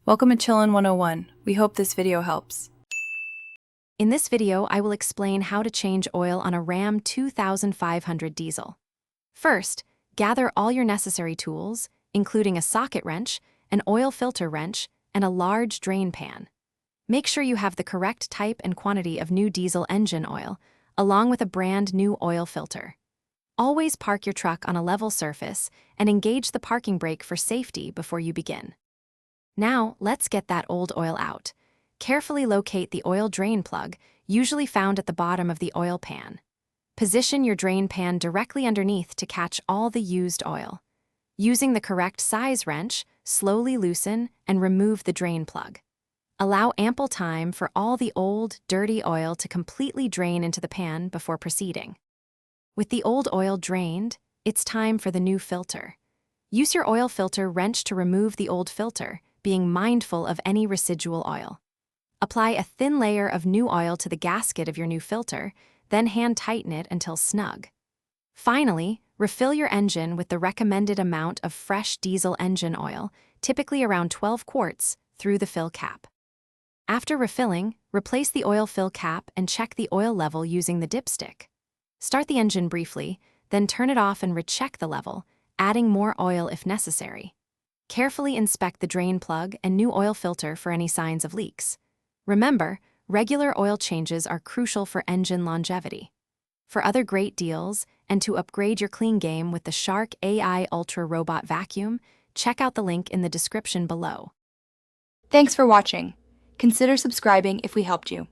Welcome to Chillin' 101. We hope this video helps. In this video, I will explain how to change oil on a Ram 2500 diesel. First, gather all your necessary tools, including a socket wrench, an oil filter wrench, and a large drain pan. Make sure you have the correct type and quantity of new diesel engine oil, along with a brand new oil filter. Always park your truck on a level surface and engage the parking brake for safety before you begin. Now, let's get that old oil out. Carefully locate the oil drain plug, usually found at the bottom of the oil pan. Position your drain pan directly underneath to catch all the used oil. Using the correct size wrench, slowly loosen and remove the drain plug. Allow ample time for all the old, dirty oil to completely drain into the pan before proceeding. With the old oil drained, it's time for the new filter. Use your oil filter wrench to remove the old filter, being mindful of any residual oil. Apply a thin layer of new oil to the gasket of your new filter, then hand tighten it until snug. Finally, refill your engine with the recommended amount of fresh diesel engine oil, typically around 12 quarts, through the fill cap. After refilling, replace the oil fill cap and check the oil level using the dipstick. Start the engine briefly, then turn it off and recheck the level, adding more oil if necessary. Carefully inspect the drain plug and new oil filter for any signs of leaks. Remember, regular oil changes are crucial for engine longevity. For other great deals, and to upgrade your clean game with the Shark AI Ultra Robot Vacuum, check out the link in the description below. Thanks for watching. Consider subscribing if we helped you.